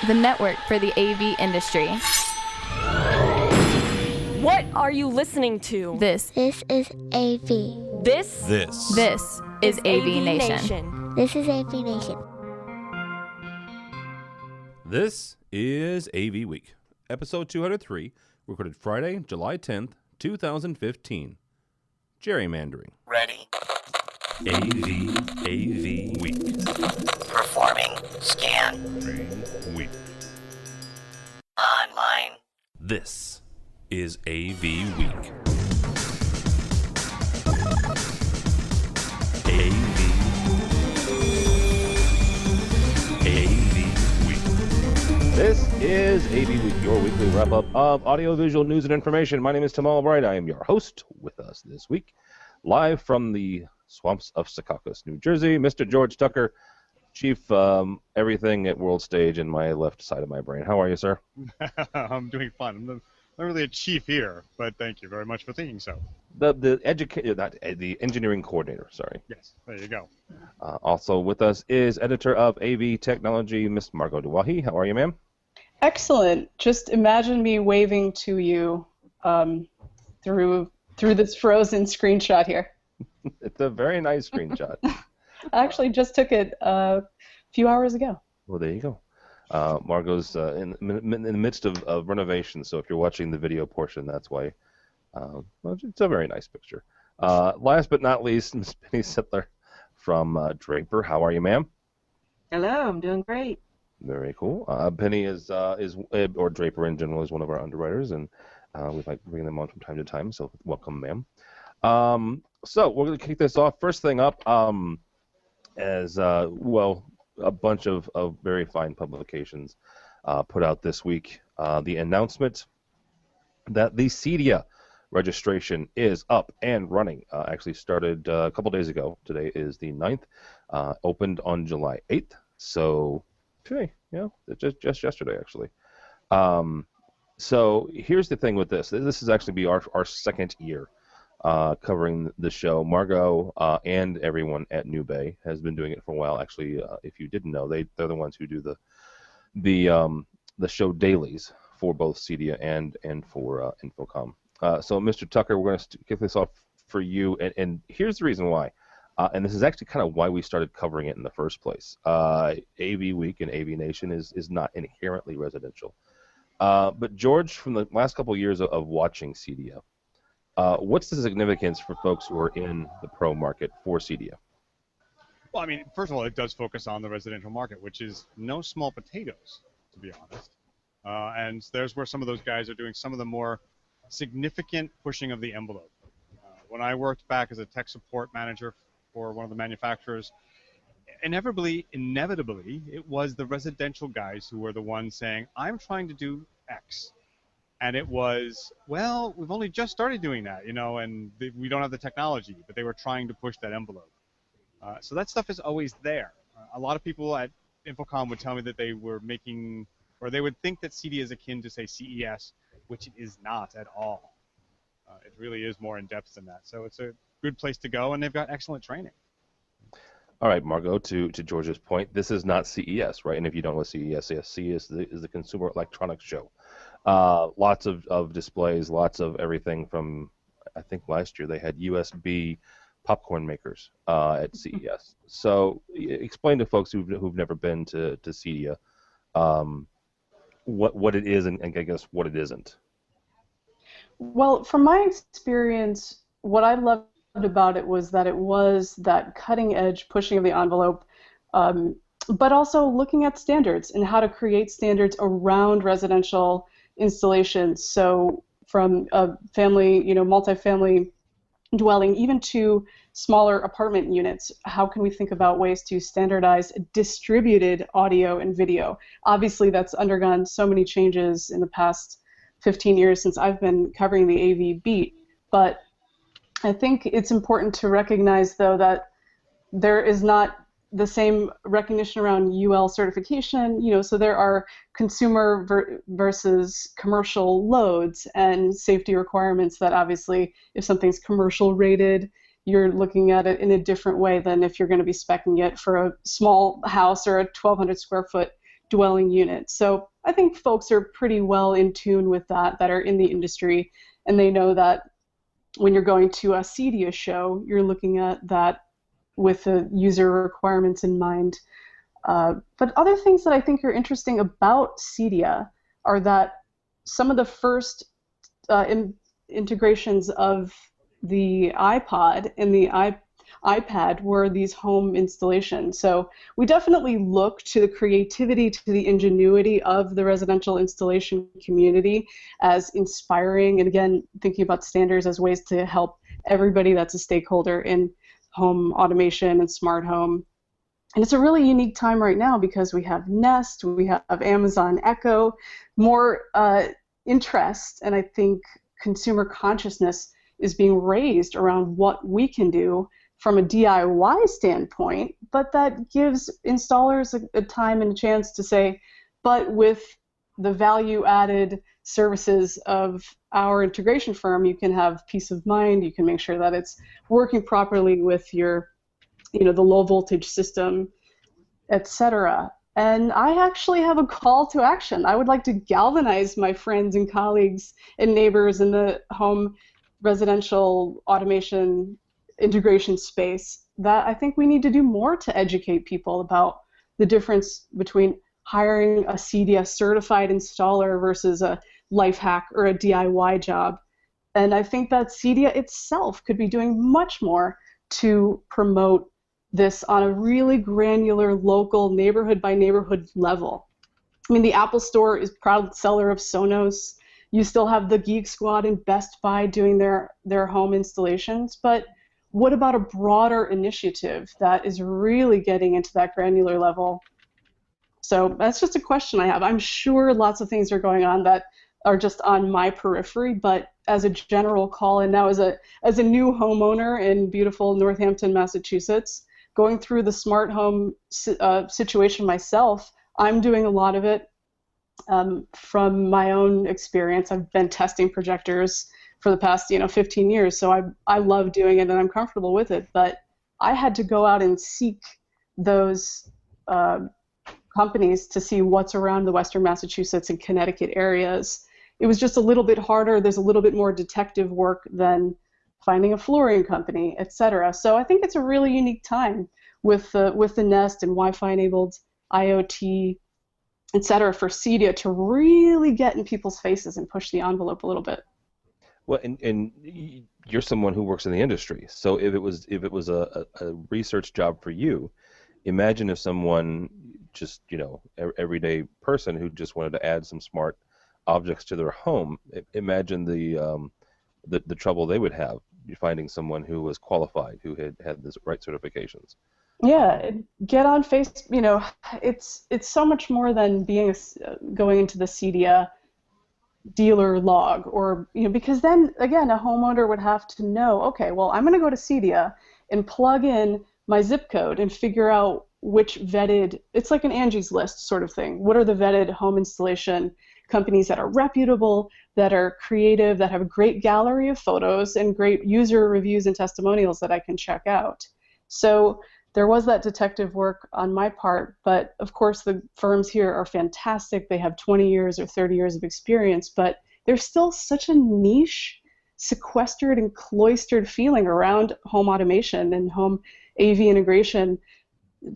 the network for the AV industry. What are you listening to? This is AV. This is AVNation. This is AVNation. This is AVWeek, episode 203, recorded Friday, July 10th, 2015. Gerrymandering. Ready. AVWeek. Performing. Scan. Week. Online. This is AVWeek. This is AVWeek, your weekly wrap-up of audiovisual news and information. My name is Tim Albright. I am your host. With us this week, live from the swamps of Secaucus, New Jersey, Mr. George Tucker, Chief Everything at World Stage in my left side of my brain. How are you, sir? I'm doing fine. I'm not really a chief here, but thank you very much for thinking so. The engineering coordinator, sorry. Yes, there you go. Also with us is editor of AV Technology, Miss Margot Douaihy. How are you, ma'am? Excellent. Just imagine me waving to you through this frozen screenshot here. It's a very nice screenshot. I actually just took it a few hours ago. Well, there you go. Margot's in the midst of renovation, so if you're watching the video portion, that's why. Well, it's a very nice picture. Last but not least, Miss Penny Sitler from Draper. How are you, ma'am? Hello, I'm doing great. Very cool. Penny is or Draper in general is one of our underwriters, and we like to bring them on from time to time. So welcome, ma'am. So we're going to kick this off. First thing up, as well, a bunch of very fine publications put out this week. The announcement that the CEDIA registration is up and running. Actually started a couple days ago. Today is the 9th. Opened on July 8th. So today, just yesterday actually. So here's the thing with this. This is actually be our second year covering the show. Margot and everyone at New Bay has been doing it for a while. Actually, if you didn't know, they're the ones who do the show dailies for both CEDIA and for Infocom. So, Mr. Tucker, we're going to kick this off for you, and here's the reason why. And this is actually kind of why we started covering it in the first place. AVWeek and AVNation is not inherently residential. But George, from the last couple of years of watching CEDIA, what's the significance for folks who are in the pro market for CEDIA? Well, I mean, first of all, it does focus on the residential market, which is no small potatoes, to be honest. And there's where some of those guys are doing some of the more significant pushing of the envelope. When I worked back as a tech support manager for one of the manufacturers, inevitably, it was the residential guys who were the ones saying, I'm trying to do X. And it was, well, we've only just started doing that, and we don't have the technology, but they were trying to push that envelope. So that stuff is always there. A lot of people at Infocom would tell me that they were making, or they would think that CEDIA is akin to, say, CES, which it is not at all. It really is more in-depth than that. So it's a good place to go, and they've got excellent training. All right, Margot, to George's point, this is not CES, right? And if you don't know what CES is the Consumer Electronics Show. Lots of displays, lots of everything from, I think last year they had USB popcorn makers at CES. So explain to folks who've never been to CEDIA what it is and I guess what it isn't. Well, from my experience, what I loved about it was that cutting edge pushing of the envelope, but also looking at standards and how to create standards around residential installations. So from a family, multifamily dwelling, even to smaller apartment units, how can we think about ways to standardize distributed audio and video? Obviously, that's undergone so many changes in the past 15 years since I've been covering the AV beat, but I think it's important to recognize, though, that there is not the same recognition around UL certification, so there are consumer versus commercial loads and safety requirements that obviously if something's commercial rated, you're looking at it in a different way than if you're going to be speccing it for a small house or a 1,200 square foot dwelling unit. So I think folks are pretty well in tune with that are in the industry, and they know that when you're going to a CEDIA show, you're looking at that with the user requirements in mind. But other things that I think are interesting about CEDIA are that some of the first integrations of the iPod and the iPad were these home installations. So we definitely look to the creativity, to the ingenuity of the residential installation community as inspiring, and again, thinking about standards as ways to help everybody that's a stakeholder in home automation and smart home. And it's a really unique time right now because we have Nest, we have Amazon Echo, more interest, and I think consumer consciousness is being raised around what we can do from a DIY standpoint, but that gives installers a time and a chance to say, but with the value-added services of our integration firm, you can have peace of mind, you can make sure that it's working properly with your, the low voltage system, etc. And I actually have a call to action. I would like to galvanize my friends and colleagues and neighbors in the home residential automation integration space that I think we need to do more to educate people about the difference between hiring a CEDIA certified installer versus a life hack or a DIY job. And I think that CEDIA itself could be doing much more to promote this on a really granular, local, neighborhood by neighborhood level. I mean, the Apple Store is proud seller of Sonos. You still have the Geek Squad and Best Buy doing their home installations, but what about a broader initiative that is really getting into that granular level? So that's just a question I have. I'm sure lots of things are going on that are just on my periphery, but as a general call, and now as a new homeowner in beautiful Northampton, Massachusetts, going through the smart home situation myself, I'm doing a lot of it from my own experience. I've been testing projectors for the past 15 years, so I love doing it and I'm comfortable with it, but I had to go out and seek those companies to see what's around the Western Massachusetts and Connecticut areas. It was just a little bit harder. There's a little bit more detective work than finding a flooring company, etc. So I think it's a really unique time with the Nest and Wi-Fi enabled IoT, etc. for CEDIA to really get in people's faces and push the envelope a little bit. Well, and you're someone who works in the industry, so if it was a research job for you, imagine if someone just everyday person who just wanted to add some smart objects to their home. Imagine the trouble they would have finding someone who was qualified, who had the right certifications. Yeah, get on Facebook. It's so much more than going into the CEDIA dealer log, or because then again a homeowner would have to know, okay, well, I'm going to go to CEDIA and plug in my zip code and figure out which vetted, it's like an Angie's List sort of thing. What are the vetted home installation companies that are reputable, that are creative, that have a great gallery of photos and great user reviews and testimonials that I can check out? So there was that detective work on my part, but of course the firms here are fantastic. They have 20 years or 30 years of experience, but there's still such a niche, sequestered and cloistered feeling around home automation and home AV integration.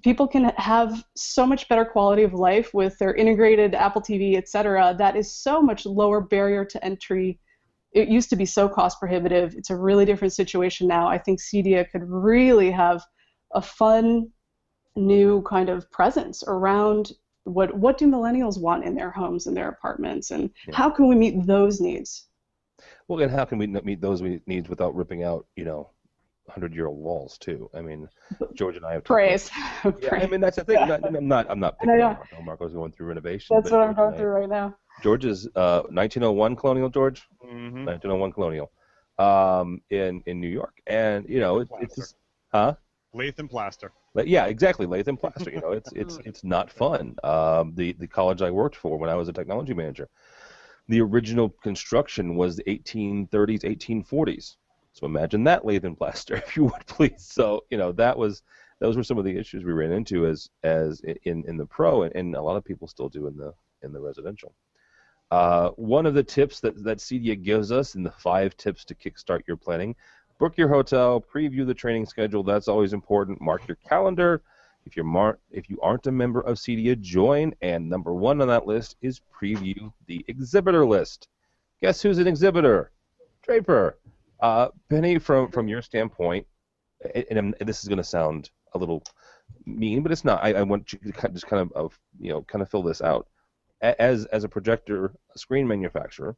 People can have so much better quality of life with their integrated Apple TV, etc. That is so much lower barrier to entry. It used to be so cost prohibitive. It's a really different situation now. I think CEDIA could really have a fun new kind of presence around what do millennials want in their homes and their apartments, and how can we meet those needs? Well, and how can we meet those needs without ripping out 100-year-old walls too? I mean, George and I have praise. Yeah, I mean that's the thing. I'm not picking on Marco. Marco's going through renovation. That's what I'm going through right now. George is 1901 Colonial, George. Mm-hmm. 1901 Colonial, in New York, and it's just, Lathe and plaster. Yeah, exactly. Lathe and plaster. It's not fun. The college I worked for when I was a technology manager, the original construction was the 1830s, 1840s. So imagine that lathe and plaster, if you would please. So that was those were some of the issues we ran into as in the pro, and a lot of people still do in the residential. One of the tips that CEDIA gives us in the 5 tips to kickstart your planning: book your hotel, preview the training schedule. That's always important. Mark your calendar. If you aren't a member of CEDIA, join. And number 1 on that list is preview the exhibitor list. Guess who's an exhibitor? Draper. Penny, from your standpoint, and this is going to sound a little mean, but it's not. I want you to just kind of fill this out. As a projector screen manufacturer,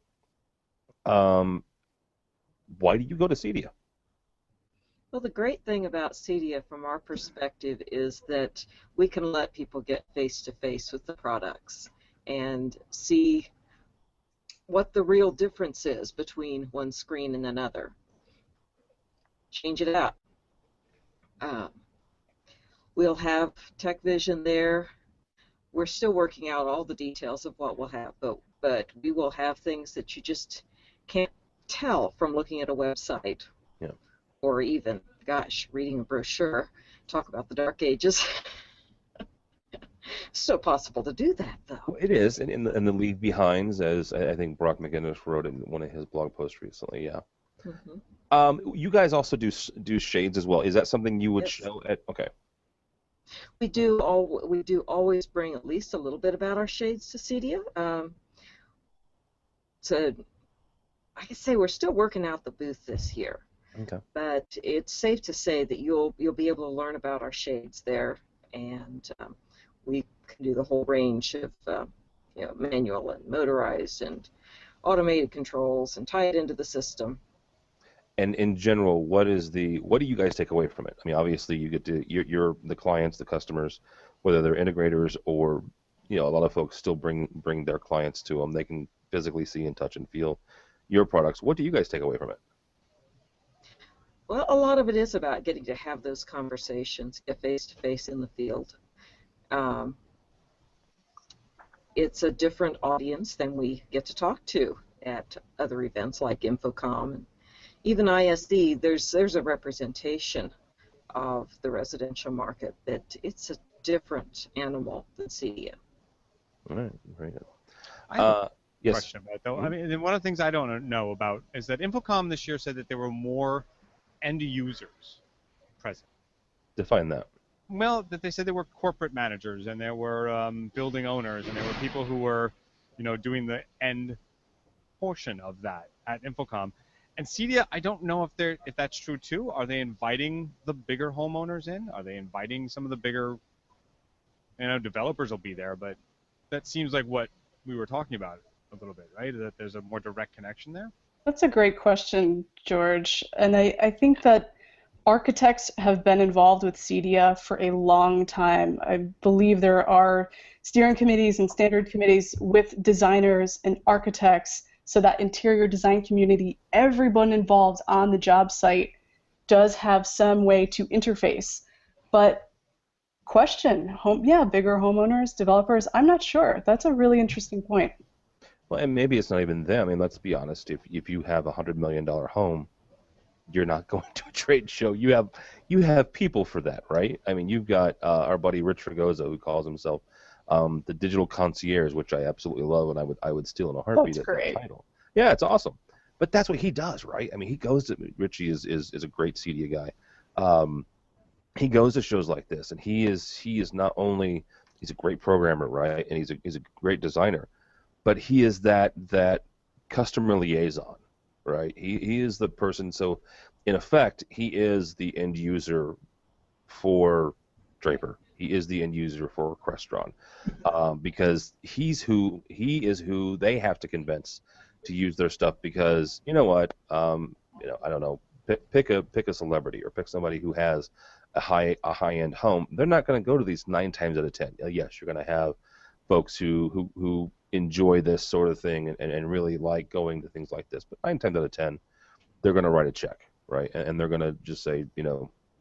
why do you go to CEDIA? Well, the great thing about CEDIA from our perspective is that we can let people get face-to-face with the products and see what the real difference is between one screen and another. Change it out. We'll have Tech Vision there. We're still working out all the details of what we'll have, but we will have things that you just can't tell from looking at a website. Yeah. Or even, gosh, reading a brochure. Talk about the dark ages. Still possible to do that, though. Well, it is, and in the leave behinds, as I think Brock McGinnis wrote in one of his blog posts recently. Yeah. Mm-hmm. You guys also do shades as well. Is that something you would show at? Okay. We do always bring at least a little bit about our shades to CEDIA. So I can say we're still working out the booth this year. Okay. But it's safe to say that you'll be able to learn about our shades there, and we can do the whole range of manual and motorized and automated controls and tie it into the system. And in general, what do you guys take away from it? I mean, obviously you get to you're the clients, the customers, whether they're integrators or a lot of folks still bring their clients to them. They can physically see and touch and feel your products. What do you guys take away from it? Well, a lot of it is about getting to have those conversations, get face-to-face in the field. It's a different audience than we get to talk to at other events like Infocom and even ISD. There's a representation of the residential market that it's a different animal than CEDIA. All right, very good. I have a yes. question about it, though. I mean, one of the things I don't know about is that Infocom this year said that there were more end users present. Define that. Well, that they said there were corporate managers and there were building owners and there were people who were, doing the end portion of that at Infocom. And CEDIA, I don't know if that's true too. Are they inviting the bigger homeowners in? Are they inviting some of the bigger, developers will be there, but that seems like what we were talking about a little bit, right? That there's a more direct connection there? That's a great question, George. And I think that architects have been involved with CEDIA for a long time. I believe there are steering committees and standard committees with designers and architects, so that interior design community, everyone involved on the job site does have some way to interface. But question, bigger homeowners, developers, I'm not sure. That's a really interesting point. Well, and maybe it's not even them. I mean, let's be honest. If you have a $100 million home, you're not going to a trade show. You have people for that, right? I mean, you've got our buddy Rich Fragoso, who calls himself the digital concierge, which I absolutely love, and I would steal in a heartbeat at that title. Yeah, it's awesome. But that's what he does, right? I mean, he goes to Richie is a great CEDIA guy. He goes to shows like this, and he is not only he's a great programmer, right? And he's a great designer, but he is that customer liaison, right? He is the person. So, in effect, he is the end user for Draper. He is the end user for Crestron, because he is who they have to convince to use their stuff. Because you know what, I don't know, pick a celebrity or pick somebody who has a high-end home. They're not going to go to these 9 times out of 10. Yes, you're going to have folks who enjoy this sort of thing and really like going to things like this. But 9 times out of 10, they're going to write a check, right? And they're going to just say,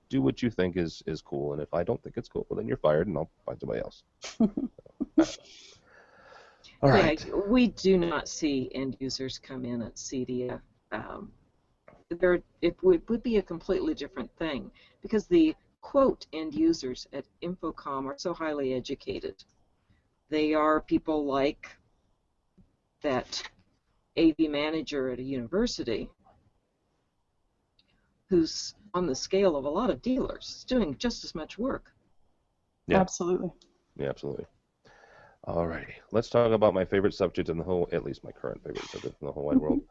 do what you think is cool. And if I don't think it's cool, well, then you're fired, and I'll find somebody else. All right. Yeah, we do not see end users come in at CEDIA. It would be a completely different thing, because the quote end users at Infocom are so highly educated. They are people like that AV manager at a university who's on the scale of a lot of dealers, doing just as much work. Yeah. Absolutely. Yeah, absolutely. Alrighty, let's talk about my favorite subject in the whole, at least my current favorite subject in the whole wide world.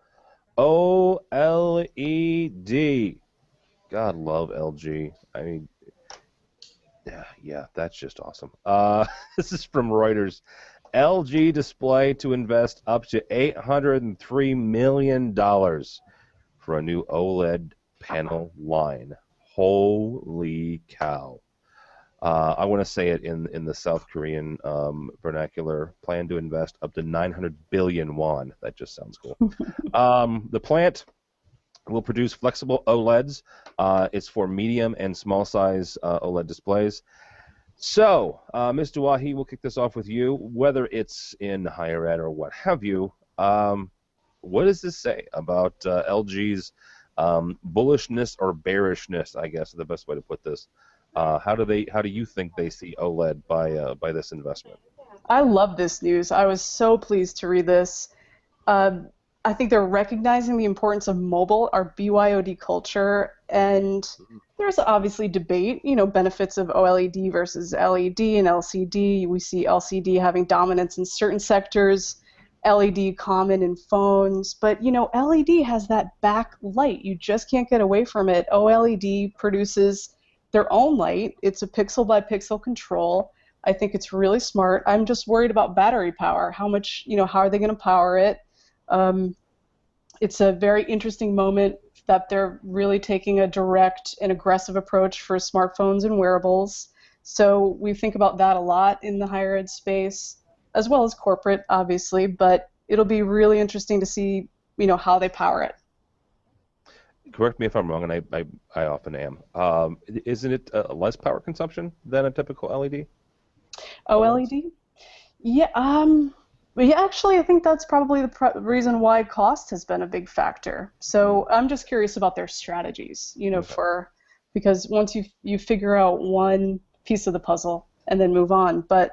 OLED. God love LG. I mean, yeah, that's just awesome. This is from Reuters. LG Display to invest up to $803 million for a new OLED panel line. Holy cow. I want to say it in the South Korean vernacular, plan to invest up to 900 billion won. That just sounds cool. The plant will produce flexible OLEDs. It's for medium and small size OLED displays. So, Ms. Douaihy, we'll kick this off with you. Whether it's in higher ed or what have you, what does this say about LG's bullishness or bearishness, I guess is the best way to put this? How do you think they see OLED by this investment? I love this news. I was so pleased to read this. I think they're recognizing the importance of mobile, our BYOD culture, and there's obviously debate, benefits of OLED versus LED and LCD. We see LCD having dominance in certain sectors, LED common in phones, but LED has that backlight. You just can't get away from it. OLED produces their own light. It's a pixel by pixel control. I think it's really smart. I'm just worried about battery power. How much, how are they going to power it? It's a very interesting moment that they're really taking a direct and aggressive approach for smartphones and wearables. So we think about that a lot in the higher ed space, as well as corporate, obviously, but it'll be really interesting to see, how they power it. Correct me if I'm wrong, and I often am. Isn't it less power consumption than a typical LED? OLED? Yeah, actually, I think that's probably the reason why cost has been a big factor. So I'm just curious about their strategies, Okay. because once you figure out one piece of the puzzle and then move on. But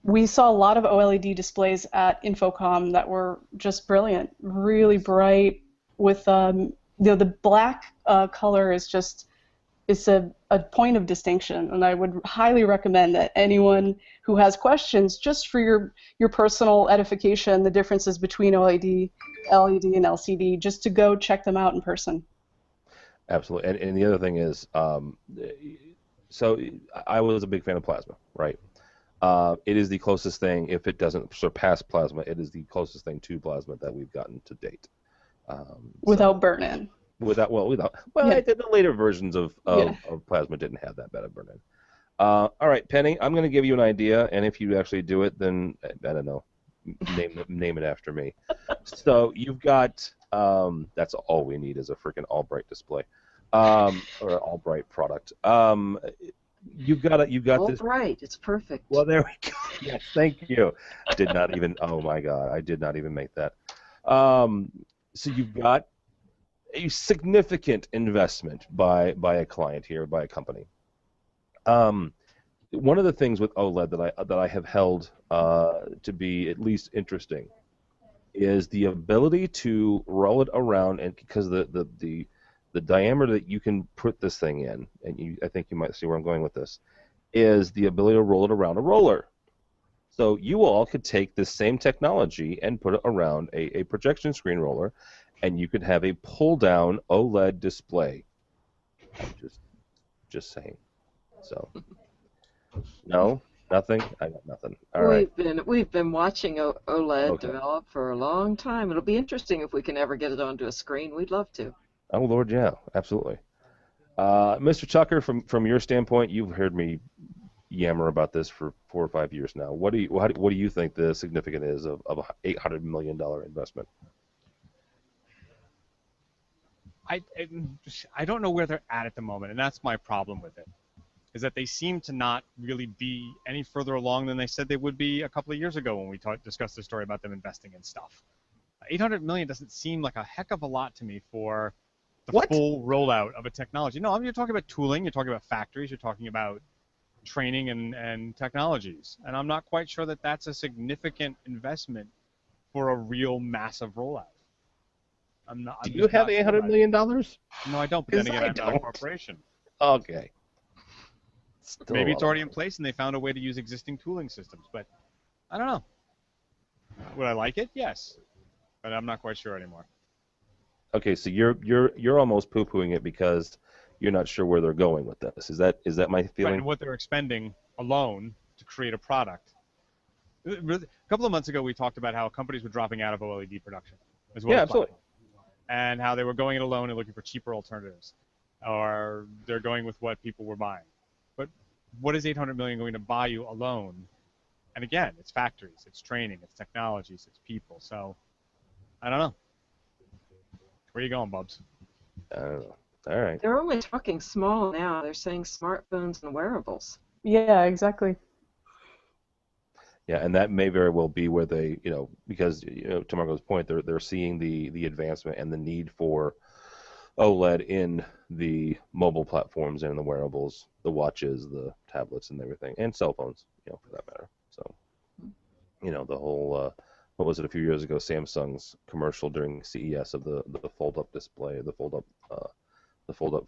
we saw a lot of OLED displays at Infocom that were just brilliant, really bright. With the black color is just, it's a point of distinction, and I would highly recommend that anyone who has questions, just for your personal edification, the differences between OLED, LED, and LCD, just to go check them out in person. Absolutely. And the other thing is, so I was a big fan of plasma, right? It is the closest thing, if it doesn't surpass plasma, it is the closest thing to plasma that we've gotten to date. Without burn-in. Without Yeah. the later versions of plasma didn't have that bad of burn-in. All right, Penny, I'm going to give you an idea, and if you actually do it, then I don't know, name it after me. So you've got that's all we need is a freaking Albright display, or an Albright product. You've got this. Albright, it's perfect. Well, there we go. Yes, thank you. Did not even. Oh my God, I did not even make that. So you've got a significant investment by a client here, by a company. One of the things with OLED that I have held to be at least interesting is the ability to roll it around, and because the diameter that you can put this thing in, and I think you might see where I'm going with this, is the ability to roll it around a roller. So you all could take this same technology and put it around a projection screen roller, and you could have a pull-down OLED display. I'm just saying. So, no, nothing. I got nothing. All right. We've been watching OLED develop for a long time. It'll be interesting if we can ever get it onto a screen. We'd love to. Oh Lord, yeah, absolutely. Mr. Tucker, from your standpoint, you've heard me yammer about this for 4 or 5 years now. What do you think the significance is of a $800 million investment? I don't know where they're at the moment, and that's my problem with it, is that they seem to not really be any further along than they said they would be a couple of years ago when we discussed the story about them investing in stuff. $800 million doesn't seem like a heck of a lot to me for the full rollout of a technology. No, I mean, you're talking about tooling, you're talking about factories, you're talking about training and technologies. And I'm not quite sure that that's a significant investment for a real massive rollout. Do you have $800 million? No, I don't, but then again, I'm not a corporation. Okay. Maybe it's already in place and they found a way to use existing tooling systems, but I don't know. Would I like it? Yes. But I'm not quite sure anymore. Okay, so you're almost poo-pooing it because you're not sure where they're going with this. Is that my feeling? Right, and what they're expending alone to create a product. A couple of months ago, we talked about how companies were dropping out of OLED production as well. Yeah, as absolutely. And how they were going it alone and looking for cheaper alternatives, or they're going with what people were buying. But what is $800 million going to buy you alone? And again, it's factories, it's training, it's technologies, it's people. So I don't know. Where are you going, Bubs? I don't know. All right. They're only talking small now. They're saying smartphones and wearables. Yeah, exactly. Yeah, and that may very well be where they, because to Margot's point, they're seeing the advancement and the need for OLED in the mobile platforms and in the wearables, the watches, the tablets, and everything, and cell phones, for that matter. So, the whole what was it a few years ago? Samsung's commercial during CES of the fold-up display, the fold-up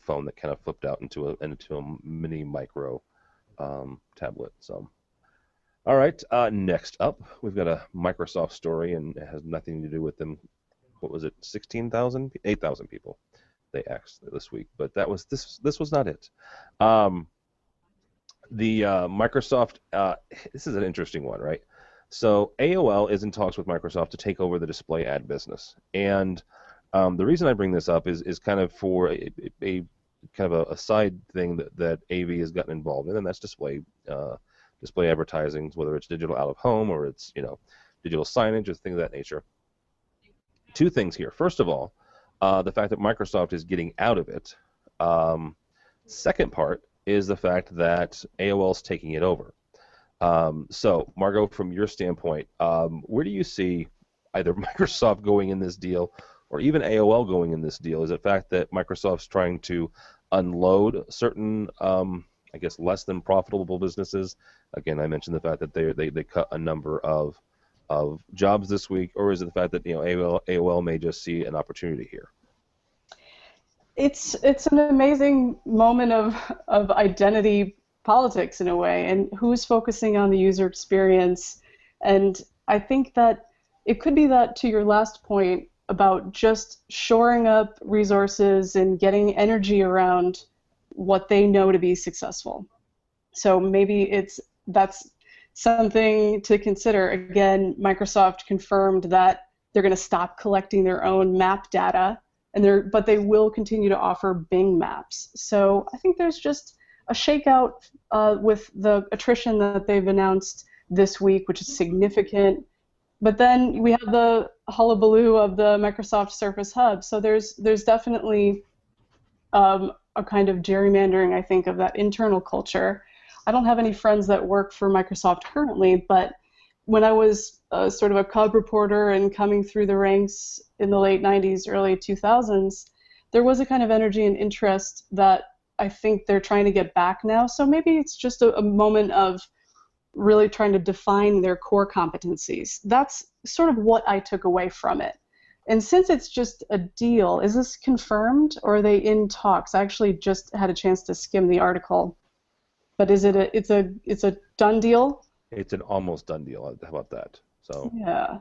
phone that kind of flipped out into a mini micro tablet. So. All right, next up, we've got a Microsoft story, and it has nothing to do with them. What was it, 8,000 people they asked this week, but this was not it. The Microsoft, this is an interesting one, right? So AOL is in talks with Microsoft to take over the display ad business, and the reason I bring this up is kind of for a kind of a side thing that AV has gotten involved in, and that's display advertising, whether it's digital out of home or it's digital signage or things of that nature. Two things here. First of all, the fact that Microsoft is getting out of it. Second part is the fact that AOL is taking it over. So, Margot, from your standpoint, where do you see either Microsoft going in this deal or even AOL going in this deal? Is it the fact that Microsoft's trying to unload certain I guess less than profitable businesses? Again, I mentioned the fact that they cut a number of jobs this week, or is it the fact that AOL may just see an opportunity here? It's an amazing moment of identity politics in a way, and who's focusing on the user experience. And I think that it could be that, to your last point about just shoring up resources and getting energy around what they know to be successful. So maybe that's something to consider. Again, Microsoft confirmed that they're going to stop collecting their own map data, but they will continue to offer Bing Maps. So I think there's just a shakeout with the attrition that they've announced this week, which is significant. But then we have the hullabaloo of the Microsoft Surface Hub. So there's definitely a kind of gerrymandering, I think, of that internal culture. I don't have any friends that work for Microsoft currently, but when I was sort of a cub reporter and coming through the ranks in the late 90s, early 2000s, there was a kind of energy and interest that I think they're trying to get back now. So maybe it's just a moment of really trying to define their core competencies. That's sort of what I took away from it. And since it's just a deal, is this confirmed or are they in talks? I actually just had a chance to skim the article. But is it's a done deal? It's an almost done deal. How about that? So yeah.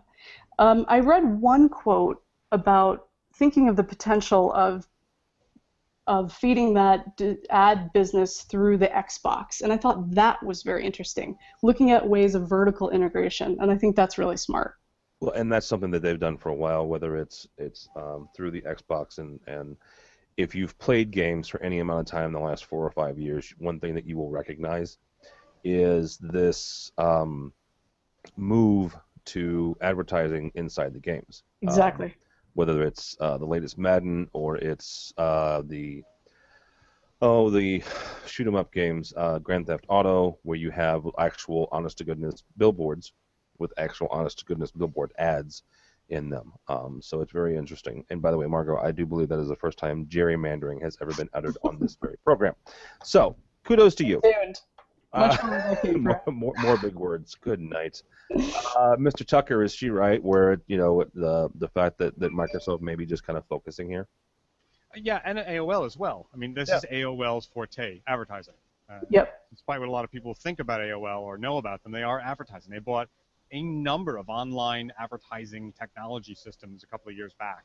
I read one quote about thinking of the potential of feeding that ad business through the Xbox, and I thought that was very interesting, looking at ways of vertical integration, and I think that's really smart. Well, and that's something that they've done for a while, whether it's through the Xbox, and if you've played games for any amount of time in the last 4 or 5 years, one thing that you will recognize is this move to advertising inside the games. Exactly. Whether it's the latest Madden or it's the shoot 'em up games, Grand Theft Auto, where you have actual honest to goodness billboards with actual honest to goodness billboard ads in them. So it's very interesting. And by the way, Margot, I do believe that is the first time gerrymandering has ever been uttered on this very program. So kudos to you. Dude, much more than I came for. More big words. Good night. Mr. Tucker, is she right? Where the fact that Microsoft may be just kind of focusing here? Yeah, and AOL as well. I mean, this is AOL's forte, advertising. Yep. Despite what a lot of people think about AOL or know about them, they are advertising. They bought a number of online advertising technology systems a couple of years back,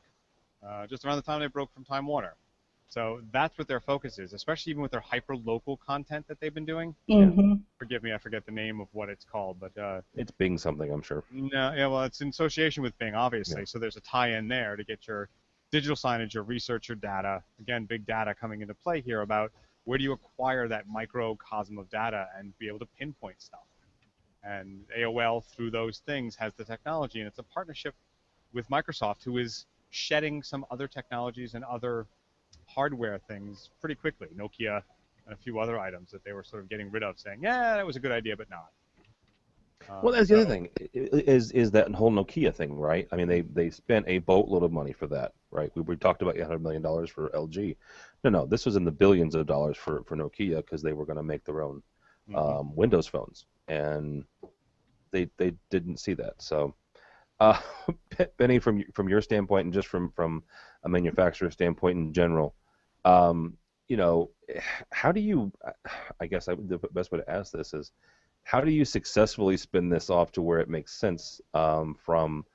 just around the time they broke from Time Warner. So that's what their focus is, especially even with their hyper-local content that they've been doing. Mm-hmm. Forgive me, I forget the name of what it's called, but it's Bing something, I'm sure. No, yeah, well, it's in association with Bing, obviously. Yeah. So there's a tie-in there to get your digital signage, your research, your data. Again, big data coming into play here about where do you acquire that microcosm of data and be able to pinpoint stuff. And AOL, through those things, has the technology, and it's a partnership with Microsoft, who is shedding some other technologies and other hardware things pretty quickly. Nokia and a few other items that they were sort of getting rid of, saying, yeah, that was a good idea, but not. Well, that's the other thing, is that whole Nokia thing, right? I mean, they spent a boatload of money for that, right? We talked about $800 million for LG. No, this was in the billions of dollars for Nokia because they were going to make their own Windows phones, and they didn't see that. So, Benny, from your standpoint and just from a manufacturer standpoint in general, how do you? I guess the best way to ask this is, how do you successfully spin this off to where it makes sense from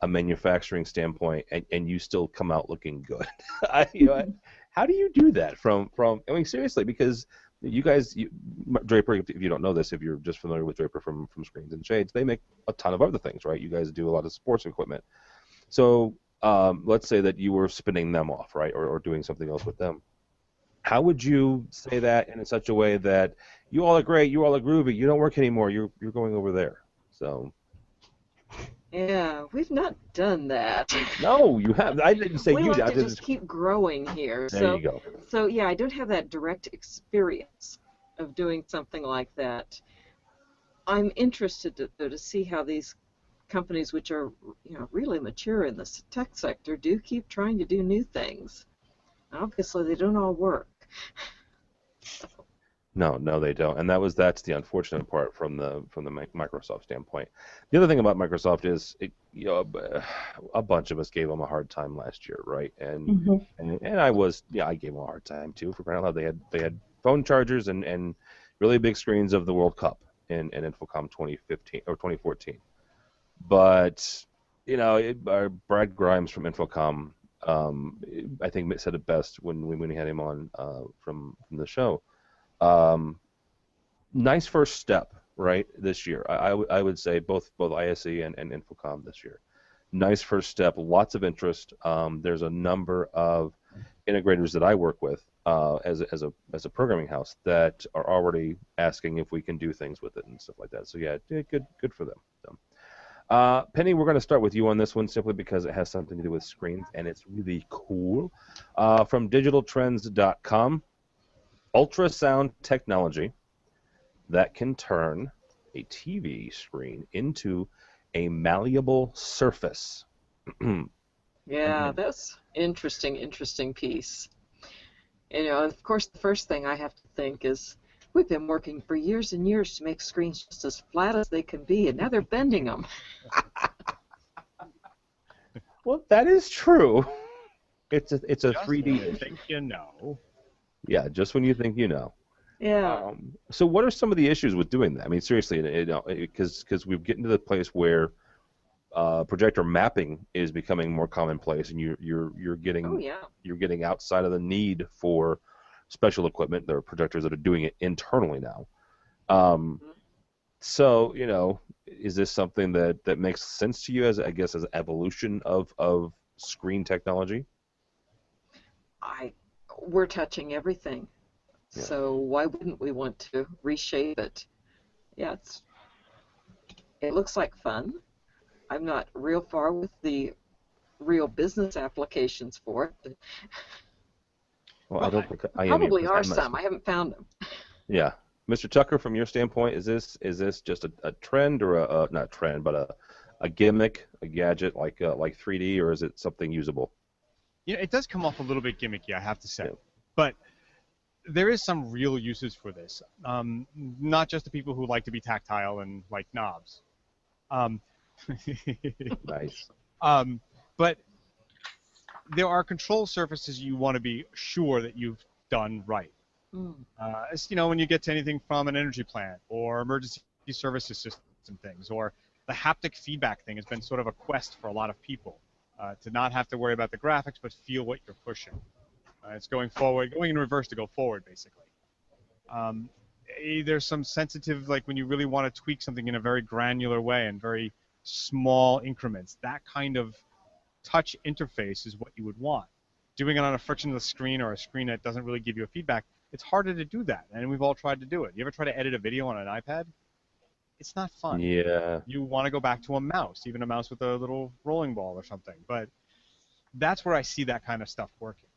a manufacturing standpoint, and you still come out looking good? How do you do that? From I mean, seriously, because you guys, Draper, if you don't know this, if you're just familiar with Draper from Screens and Shades, they make a ton of other things, right? You guys do a lot of sports equipment. So let's say that you were spinning them off, right, or doing something else with them. How would you say that in such a way that you all are great, you all are groovy, you don't work anymore, you're going over there? So. Yeah, we've not done that. No, you have. I didn't say you. We like to just keep growing here. There you go. So yeah, I don't have that direct experience of doing something like that. I'm interested to see how these companies, which are really mature in the tech sector, do keep trying to do new things. Obviously, they don't all work. No, they don't, and that's the unfortunate part from the Microsoft standpoint. The other thing about Microsoft is, a bunch of us gave them a hard time last year, right? And I gave them a hard time too. For crying out loud, they had phone chargers and really big screens of the World Cup in Infocom 2015 or 2014. But Brad Grimes from Infocom, I think said it best when he had him on from the show. Nice first step, right, this year. I would say both ISE and Infocom this year. Nice first step, lots of interest. There's a number of integrators that I work with as a programming house that are already asking if we can do things with it and stuff like that. So yeah, good for them. So, Penny, we're going to start with you on this one simply because it has something to do with screens and it's really cool. From digitaltrends.com. Ultrasound technology that can turn a TV screen into a malleable surface. Yeah, that's interesting piece. Of course, the first thing I have to think is we've been working for years and years to make screens just as flat as they can be, and now they're bending them. Well, that is true. It's a just 3D. When you think you know. Yeah, just when you think you know. Yeah. So what are some of the issues with doing that? I mean, seriously, because we're getting to the place where projector mapping is becoming more commonplace, and you're getting outside of the need for special equipment. There are projectors that are doing it internally now. So is this something that makes sense to you as an evolution of screen technology? We're touching everything. Yeah. So why wouldn't we want to reshape it? Yeah, it looks like fun. I'm not real far with the real business applications for it. Well, I don't think I am. Probably are some. I haven't found them. Yeah. Mr. Tucker, from your standpoint, is this just a trend or not trend, but a gimmick, a gadget like 3D, or is it something usable? It does come off a little bit gimmicky, I have to say, Yeah. but there is some real uses for this. Not just the people who like to be tactile and like knobs. Nice. But there are control surfaces you want to be sure that you've done right. It's, when you get to anything from an energy plant or emergency services system things, or the haptic feedback thing has been sort of a quest for a lot of people, to not have to worry about the graphics but feel what you're pushing. It's going forward, going in reverse to go forward, basically. There's some sensitive, like when you really want to tweak something in a very granular way and very small increments, that kind of touch interface is what you would want. Doing it on a frictionless screen or a screen that doesn't really give you a feedback, it's harder to do that, and we've all tried to do it. You ever try to edit a video on an iPad? It's not fun. Yeah. You want to go back to a mouse, even a mouse with a little rolling ball or something. But that's where I see that kind of stuff working.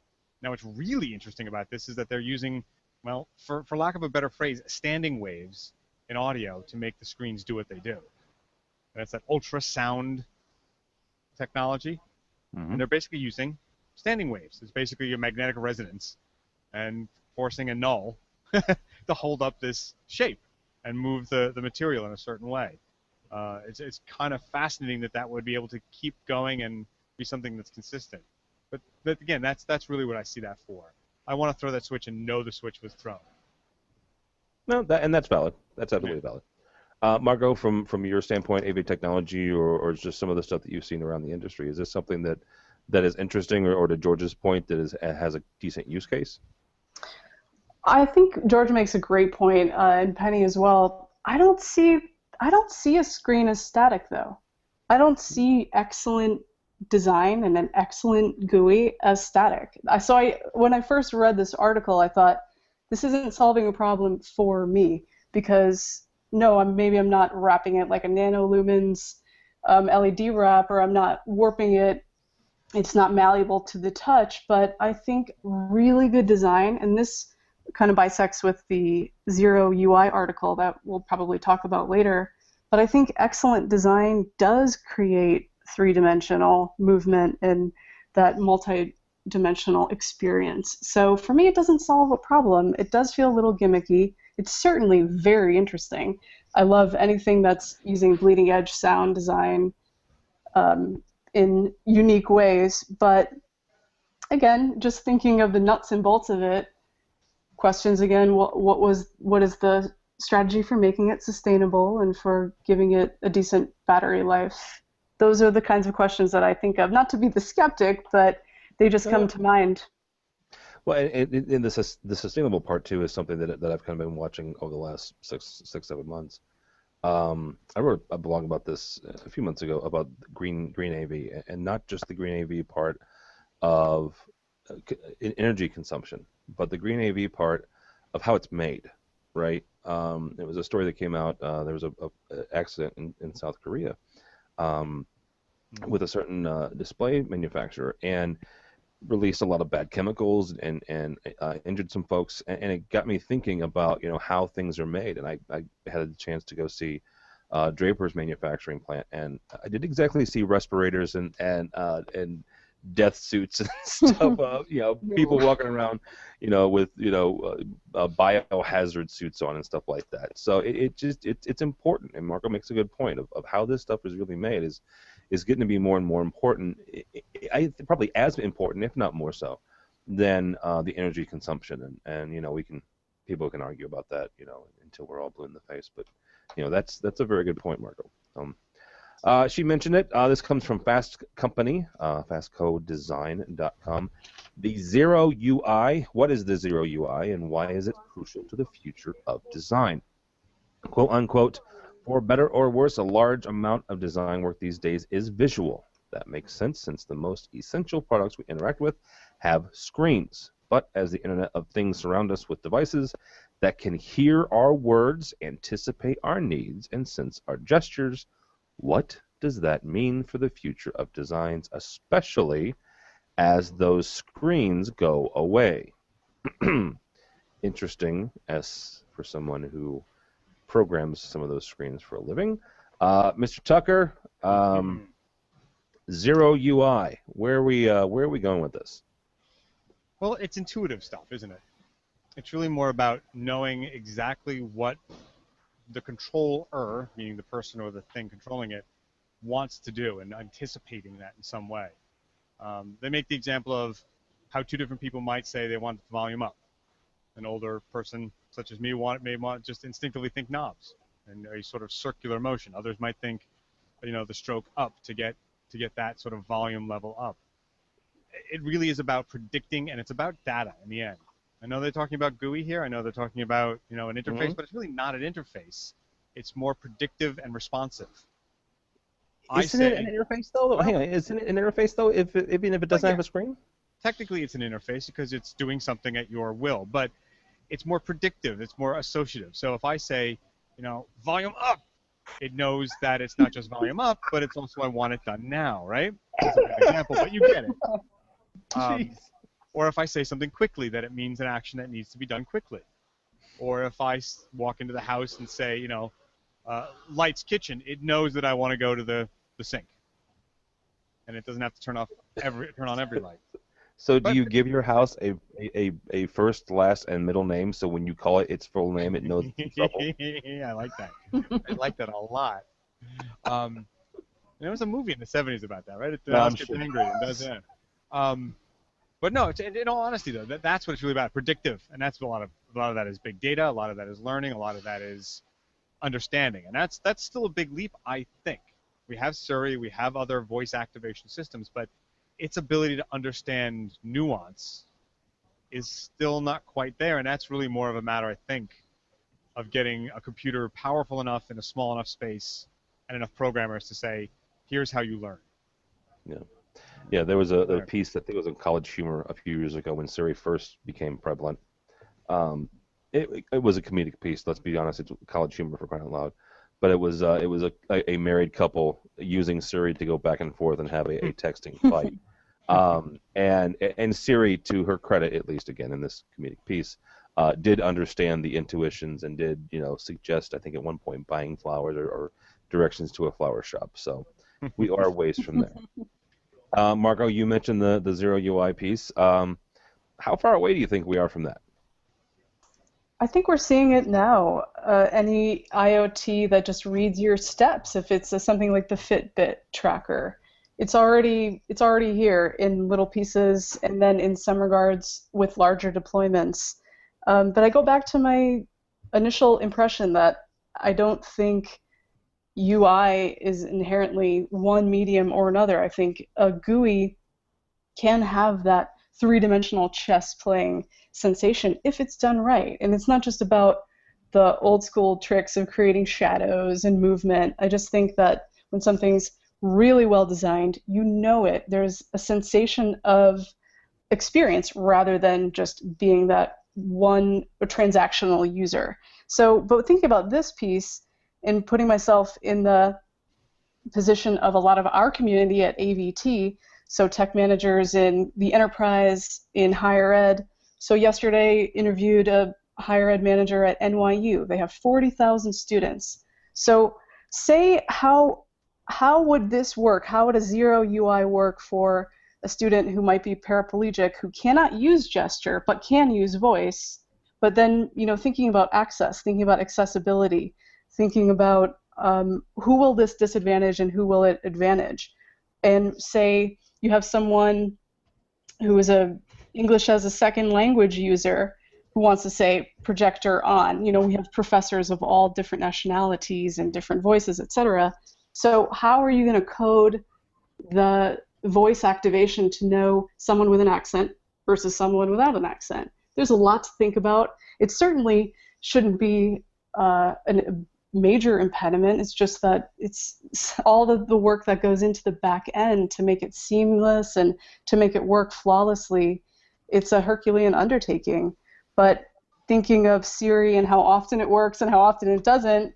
Now, what's really interesting about this is that they're using, well, for lack of a better phrase, standing waves in audio to make the screens do what they do. That's that ultrasound technology. Mm-hmm. And they're basically using standing waves. It's basically a magnetic resonance and forcing a null to hold up this shape and move the material in a certain way. It's kind of fascinating that would be able to keep going and be something that's consistent. But again, that's really what I see that for. I want to throw that switch and know the switch was thrown. No, that's valid. That's absolutely valid. Margot, from your standpoint, AV technology or just some of the stuff that you've seen around the industry, is this something that is interesting, or to George's point, that has a decent use case? I think George makes a great point, and Penny as well. I don't see a screen as static, though. I don't see excellent design and an excellent GUI as static. When I first read this article, I thought, this isn't solving a problem for me, because no, maybe I'm not wrapping it like a nanolumens LED wrap, or I'm not warping it. It's not malleable to the touch, but I think really good design, and this kind of bisects with the Zero UI article that we'll probably talk about later, but I think excellent design does create three-dimensional movement and that multi-dimensional experience. So for me, it doesn't solve a problem. It does feel a little gimmicky. It's certainly very interesting. I love anything that's using bleeding edge sound design in unique ways, but again, just thinking of the nuts and bolts of it, questions again, what is the strategy for making it sustainable and for giving it a decent battery life? Those are the kinds of questions that I think of, not to be the skeptic, but they just come to mind. Well, and the sustainable part too is something that I've kind of been watching over the last 6-7 months. I wrote a blog about this a few months ago about green AV, and not just the green AV part of energy consumption, but the green AV part of how it's made, right? It was a story that came out. There was a accident in South Korea with a certain display manufacturer, and released a lot of bad chemicals and injured some folks, and it got me thinking about how things are made. And I had a chance to go see Draper's manufacturing plant, and I didn't exactly see respirators and death suits and stuff. People walking around, with biohazard suits on and stuff like that. So it's important, and Marco makes a good point of how this stuff is really made is getting to be more and more important. I think probably as important, if not more so, than the energy consumption. And people can argue about that, until we're all blue in the face. But that's a very good point, Marco. She mentioned it. This comes from Fast Company, fastcodesign.com. The Zero UI. What is the Zero UI, and why is it crucial to the future of design? Quote unquote. For better or worse, a large amount of design work these days is visual. That makes sense since the most essential products we interact with have screens. But as the Internet of Things surround us with devices that can hear our words, anticipate our needs, and sense our gestures, what does that mean for the future of designs, especially as those screens go away? Interesting, as for someone who programs some of those screens for a living. Mr. Tucker, Zero UI. Where are we going with this? Well, it's intuitive stuff, isn't it? It's really more about knowing exactly what the controller, meaning the person or the thing controlling it, wants to do and anticipating that in some way. They make the example of how two different people might say they want the volume up. An older person, such as me, may want just instinctively think knobs and a sort of circular motion. Others might think, the stroke up to get that sort of volume level up. It really is about predicting, and it's about data in the end. I know they're talking about GUI here. I know they're talking about an interface, but it's really not an interface. It's more predictive and responsive. Isn't it an interface though? Hang on, isn't it an interface though? Even if it doesn't have a screen? Technically, it's an interface because it's doing something at your will, but it's more predictive. It's more associative. So if I say, volume up, it knows that it's not just volume up, but it's also I want it done now, right? That's a bad example, but you get it. Or if I say something quickly, that it means an action that needs to be done quickly. Or if I walk into the house and say, lights kitchen, it knows that I want to go to the sink, and it doesn't have to turn on every light. So do you give your house a first, last, and middle name, so when you call it its full name, it knows it's in trouble? Yeah, I like that. I like that a lot. There was a movie in the 70s about that, right? The house gets angry and does that. But no, in all honesty, though, that's what it's really about, predictive, and that's a lot of that is big data, a lot of that is learning, a lot of that is understanding, and that's still a big leap, I think. We have Siri, we have other voice activation systems, but its ability to understand nuance is still not quite there, and that's really more of a matter, I think, of getting a computer powerful enough in a small enough space and enough programmers to say, here's how you learn. Yeah, there was a piece that I think was in College Humor a few years ago when Siri first became prevalent. It was a comedic piece, let's be honest. It's College Humor, for crying out loud. But it was a married couple using Siri to go back and forth and have a texting fight. And Siri, to her credit, at least again in this comedic piece, did understand the intuitions and did suggest, I think at one point, buying flowers or directions to a flower shop. So we are ways from there. Margot, you mentioned the Zero UI piece. How far away do you think we are from that? I think we're seeing it now. Any IoT that just reads your steps, if it's something like the Fitbit tracker, it's already here in little pieces, and then in some regards with larger deployments. But I go back to my initial impression that I don't think UI is inherently one medium or another. I think a GUI can have that three-dimensional chess playing sensation if it's done right. And it's not just about the old school tricks of creating shadows and movement. I just think that when something's really well designed, it. There's a sensation of experience rather than just being that one transactional user. So, but thinking about this piece and putting myself in the position of a lot of our community at AVT, so tech managers in the enterprise, in higher ed. So yesterday interviewed a higher ed manager at NYU. They have 40,000 students. So say how would this work? How would a Zero UI work for a student who might be paraplegic, who cannot use gesture but can use voice, but then thinking about access, thinking about accessibility, thinking about who will this disadvantage and who will it advantage? And say you have someone who is a English as a second language user who wants to say projector on. We have professors of all different nationalities and different voices, etc. So how are you going to code the voice activation to know someone with an accent versus someone without an accent? There's a lot to think about. It certainly shouldn't be a major impediment. It's just that it's all the work that goes into the back end to make it seamless and to make it work flawlessly. It's a Herculean undertaking. But thinking of Siri and how often it works and how often it doesn't,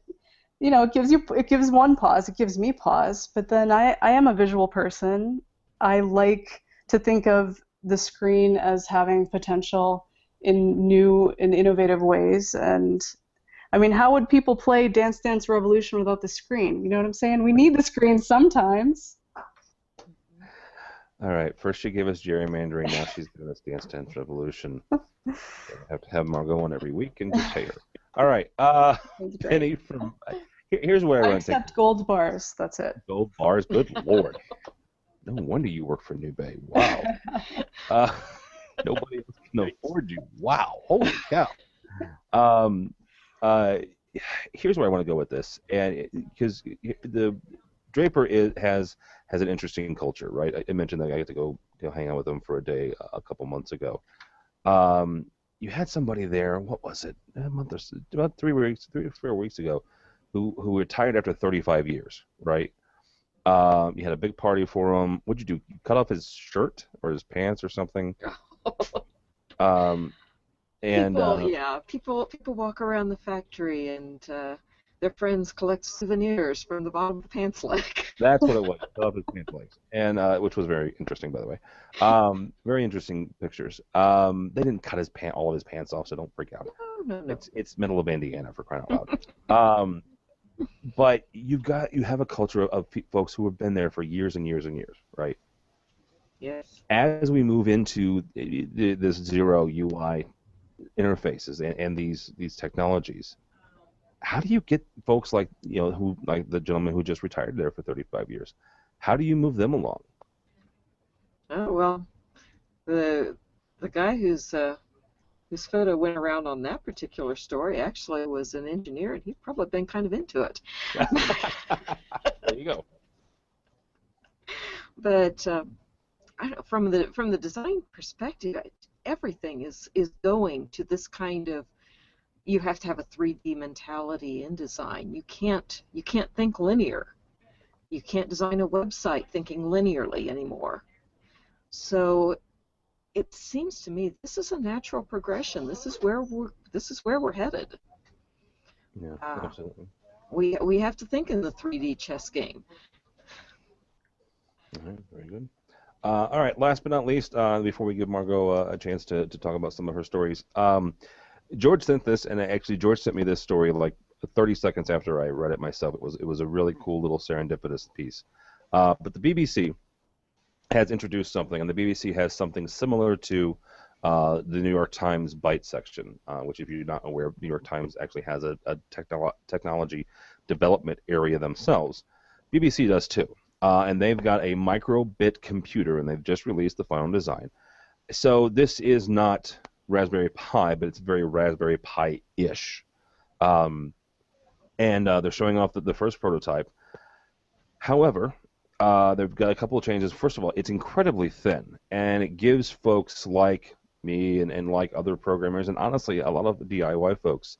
it gives one pause. It gives me pause. But then I am a visual person. I like to think of the screen as having potential in new and innovative ways. And I mean, how would people play Dance Dance Revolution without the screen? You know what I'm saying? We need the screen sometimes. All right. First she gave us gerrymandering. Now she's giving us Dance Dance Revolution. I have to have Margot on every week and just pay her. All right. Penny from. Here's what I want to take. Accept gold bars. That's it. Gold bars. Good Lord. No wonder you work for New Bay. Wow. Nobody else can afford you. Wow. Holy cow. Here's where I want to go with this, and because the Draper has an interesting culture, right? I mentioned that I got to go hang out with them for a day a couple months ago. You had somebody there. What was it? A month or so, about 3 or 4 weeks ago, who retired after 35 years, right? You had a big party for him. What'd you do? You cut off his shirt or his pants or something? People walk around the factory and their friends collect souvenirs from the bottom of the pants leg. That's what it was. Cut off his pants legs, and which was very interesting, by the way. Very interesting pictures. They didn't cut all of his pants off, so don't freak out. No. It's middle of Indiana, for crying out loud. But you have a culture of folks who have been there for years and years and years, right? Yes. As we move into this zero UI interfaces and these technologies, how do you get folks like the gentleman who just retired there for 35 years? How do you move them along? Oh well, the guy whose photo went around on that particular story actually was an engineer, and he'd probably been kind of into it. There you go. But from the design perspective, everything is going to this kind of, you have to have a 3D mentality in design. You can't think linear. You can't design a website thinking linearly anymore. So it seems to me this is a natural progression. This is where we're headed. Yeah, absolutely. We have to think in the 3D chess game. All right, very good. All right, last but not least, before we give Margot a chance to talk about some of her stories, George sent this, and actually George sent me this story like 30 seconds after I read it myself. It was a really cool little serendipitous piece. But the BBC has introduced something, and the BBC has something similar to the New York Times Byte section, which, if you're not aware, New York Times actually has a technology development area themselves. BBC does too. And they've got a micro-bit computer, and they've just released the final design. So this is not Raspberry Pi, but it's very Raspberry Pi-ish. And they're showing off the first prototype. However, they've got a couple of changes. First of all, it's incredibly thin, and it gives folks like me and like other programmers, and honestly a lot of the DIY folks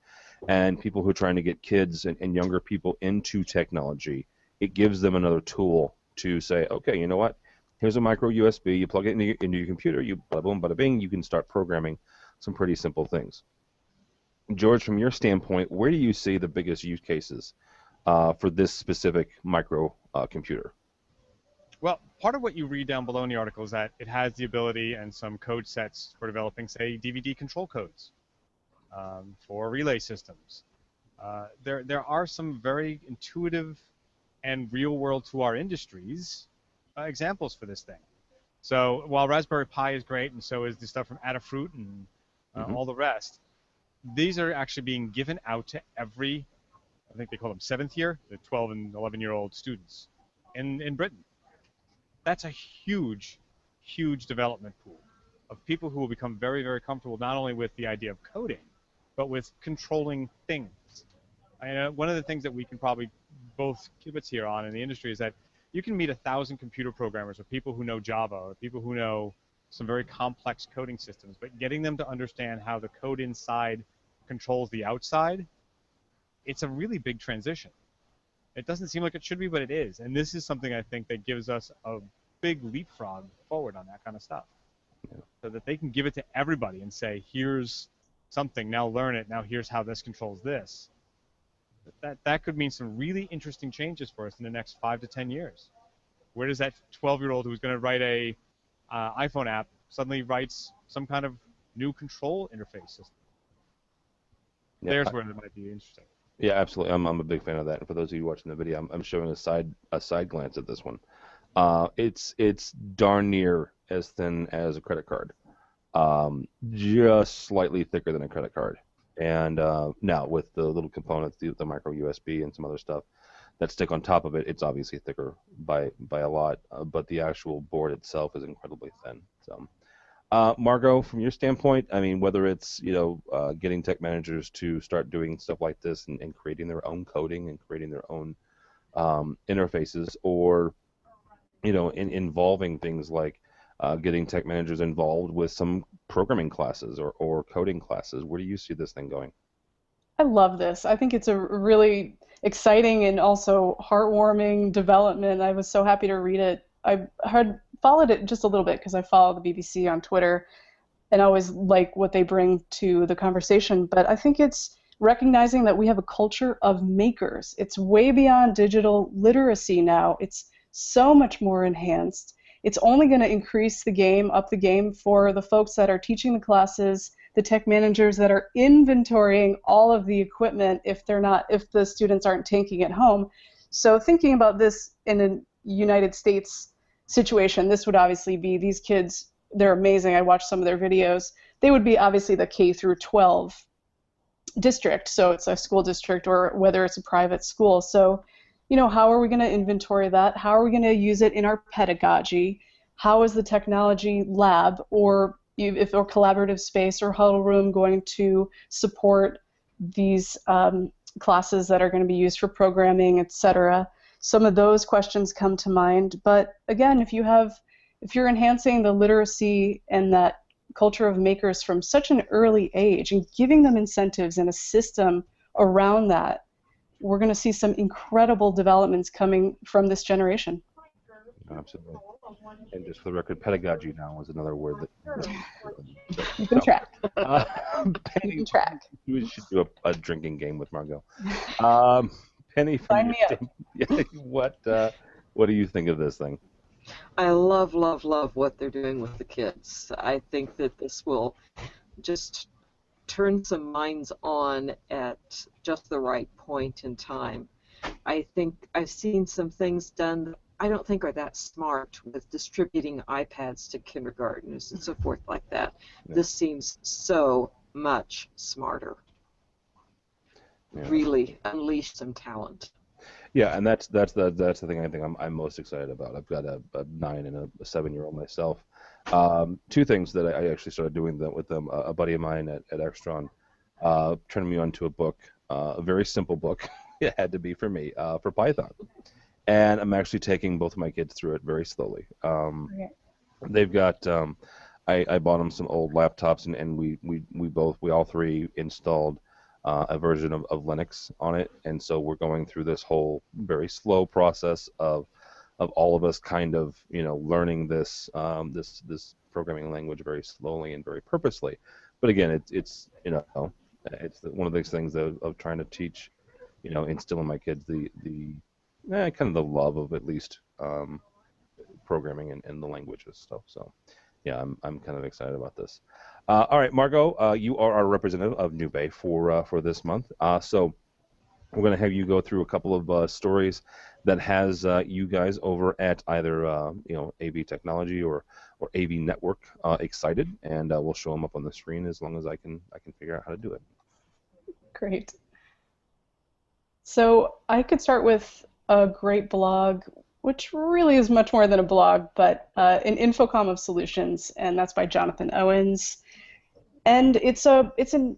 and people who are trying to get kids and younger people into technology, it gives them another tool to say, okay, you know what? Here's a micro USB. You plug it into your computer. You blah, blah, bada bing. You can start programming some pretty simple things. George, from your standpoint, where do you see the biggest use cases for this specific micro computer? Well, part of what you read down below in the article is that it has the ability and some code sets for developing, say, DVD control codes for relay systems. There are some very intuitive and real-world to our industries examples for this thing. So while Raspberry Pi is great, and so is the stuff from Adafruit and all the rest, these are actually being given out to every, I think they call them 7th year, the 12 and 11-year-old students in Britain. That's a huge, huge development pool of people who will become very, very comfortable not only with the idea of coding, but with controlling things. And one of the things that we can probably both kibitz here on in the industry is that you can meet 1,000 computer programmers or people who know Java or people who know some very complex coding systems, but getting them to understand how the code inside controls the outside, it's a really big transition. It doesn't seem like it should be, but it is. And this is something I think that gives us a big leapfrog forward on that kind of stuff. Yeah. So that they can give it to everybody and say, here's something, now learn it, now here's how this controls this. That could mean some really interesting changes for us in the next 5 to 10 years. Where does that 12-year-old who's going to write a iPhone app suddenly writes some kind of new control interface system? there's where it might be interesting. Yeah, absolutely. I'm a big fan of that. And for those of you watching the video, I'm showing a side glance at this one. It's darn near as thin as a credit card, just slightly thicker than a credit card. And now with the little components, the micro USB and some other stuff that stick on top of it, it's obviously thicker by a lot. But the actual board itself is incredibly thin. So, Margot, from your standpoint, I mean, whether it's getting tech managers to start doing stuff like this and creating their own coding and creating their own interfaces, or involving things like getting tech managers involved with some programming classes or coding classes, where do you see this thing going? I love this. I think it's a really exciting and also heartwarming development. I was so happy to read it. I had followed it just a little bit because I follow the BBC on Twitter and I always like what they bring to the conversation. But I think it's recognizing that we have a culture of makers. It's way beyond digital literacy now. It's so much more enhanced. It's only going to increase up the game for the folks that are teaching the classes, the tech managers that are inventorying all of the equipment if the students aren't taking it home. So thinking about this in a United States situation, this would obviously be these kids, they're amazing. I watched some of their videos. They would be obviously the K through 12 district, so it's a school district or whether it's a private school. So how are we going to inventory that? How are we going to use it in our pedagogy? How is the technology lab or collaborative space or huddle room going to support these classes that are going to be used for programming, etc.? Some of those questions come to mind. But again, if you're enhancing the literacy and that culture of makers from such an early age and giving them incentives and a system around that, we're going to see some incredible developments coming from this generation. Absolutely. And just for the record, pedagogy now is another word that you can track. Penny, you can track. We should do a drinking game with Margot. Penny, sign me up. What do you think of this thing? I love what they're doing with the kids. I think that this will just turn some minds on at just the right point in time. I think I've seen some things done that I don't think are that smart with distributing iPads to kindergartners and so forth like that. Yeah. This seems so much smarter. Yeah. Really unleash some talent. Yeah, and that's the thing I think I'm most excited about. I've got a 9 and a 7-year-old myself. Two things that I actually started doing with them. A buddy of mine at Extron turned me on to a book, a very simple book. It had to be for me, for Python. And I'm actually taking both of my kids through it very slowly. They've got, I bought them some old laptops, and we all three installed a version of Linux on it, and so we're going through this whole very slow process of all of us kind of learning this this programming language very slowly and very purposely. But again, it's one of those things of trying to teach, instill in my kids the kind of the love of at least programming and the languages stuff. So yeah, I'm kind of excited about this. All right, Margot, you are our representative of New Bay for this month. So we're going to have you go through a couple of stories that has you guys over at either AV Technology or AV Network excited, and we'll show them up on the screen as long as I can figure out how to do it. Great. So I could start with a great blog, which really is much more than a blog, but an Infocom of Solutions, and that's by Jonathan Owens. And it's an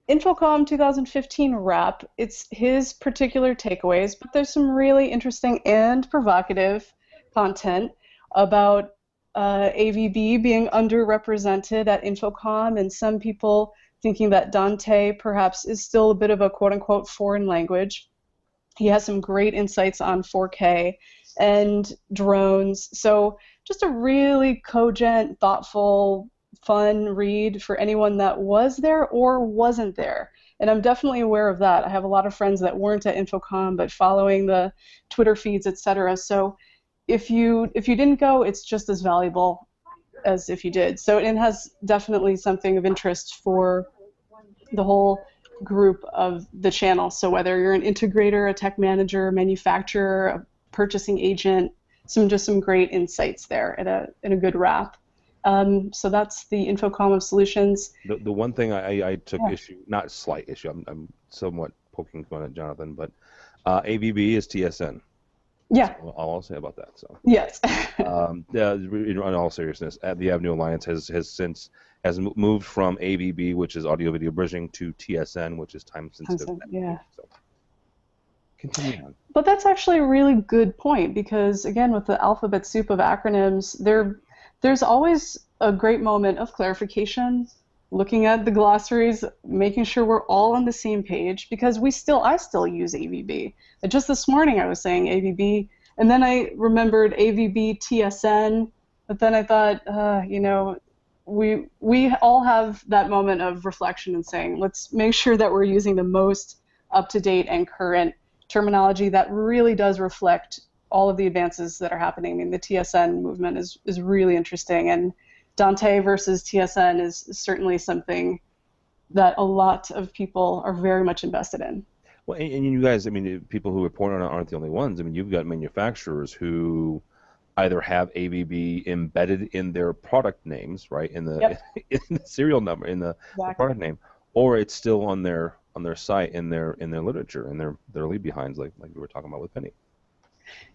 Infocom 2015 wrap. It's his particular takeaways, but there's some really interesting and provocative content about AVB being underrepresented at Infocom, and some people thinking that Dante perhaps is still a bit of a quote-unquote foreign language. He has some great insights on 4K and drones. So just a really cogent, thoughtful, fun read for anyone that was there or wasn't there. And I'm definitely aware of that. I have a lot of friends that weren't at Infocom but following the Twitter feeds, etc. So if you didn't go, it's just as valuable as if you did. So it has definitely something of interest for the whole group of the channel. So whether you're an integrator, a tech manager, a manufacturer, a purchasing agent, some great insights there in a good wrap. So that's the Infocom of Solutions. The one thing I took issue, not slight issue, I'm somewhat poking fun at Jonathan, but AVB is TSN. Yeah. That's all I'll say about that. So. Yes. In all seriousness, the Avenue Alliance has moved from AVB, which is audio video bridging, to TSN, which is time sensitive. Yeah. So, continue on. But that's actually a really good point because, again, with the alphabet soup of acronyms, there's always a great moment of clarification, looking at the glossaries, making sure we're all on the same page, because I still use AVB. Just this morning I was saying AVB, and then I remembered AVB TSN, but then I thought, we all have that moment of reflection and saying, let's make sure that we're using the most up-to-date and current terminology that really does reflect all of the advances that are happening. I mean, the TSN movement is really interesting, and Dante versus TSN is certainly something that a lot of people are very much invested in. Well, and you guys, I mean, people who report on it aren't the only ones. I mean, you've got manufacturers who either have AVB embedded in their product names, right, in the serial number, in the product name, or it's still on their site, in their literature, in their leave behinds, like we were talking about with Penny.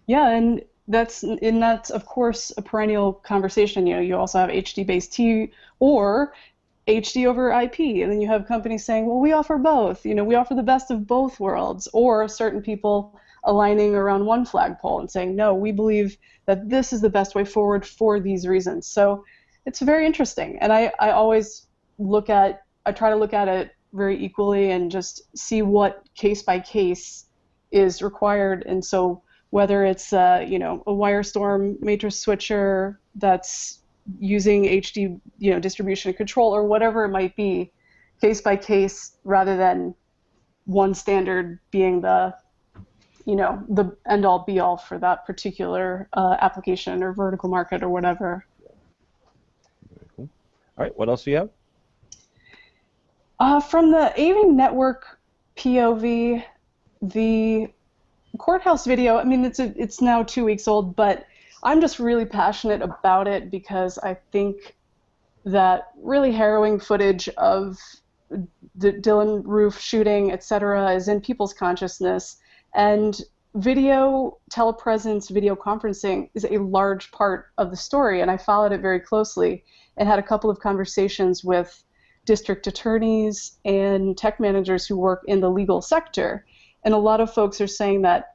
Yeah, and that's of course a perennial conversation. You also have HD based T or HD over IP, and then you have companies saying, well, we offer both. We offer the best of both worlds, or certain people aligning around one flagpole and saying, no, we believe that this is the best way forward for these reasons. So it's very interesting, and I always try to look at it very equally and just see what case by case is required. And so whether it's a Wirestorm matrix switcher that's using HD distribution and control, or whatever it might be, case by case, rather than one standard being the end all be all for that particular application or vertical market or whatever. Very cool. All right, what else do you have? From the AV network POV, the courthouse video, I mean, it's now 2 weeks old, but I'm just really passionate about it because I think that really harrowing footage of the Dylan Roof shooting, etc., is in people's consciousness, and video telepresence, video conferencing is a large part of the story, and I followed it very closely and had a couple of conversations with district attorneys and tech managers who work in the legal sector. And a lot of folks are saying that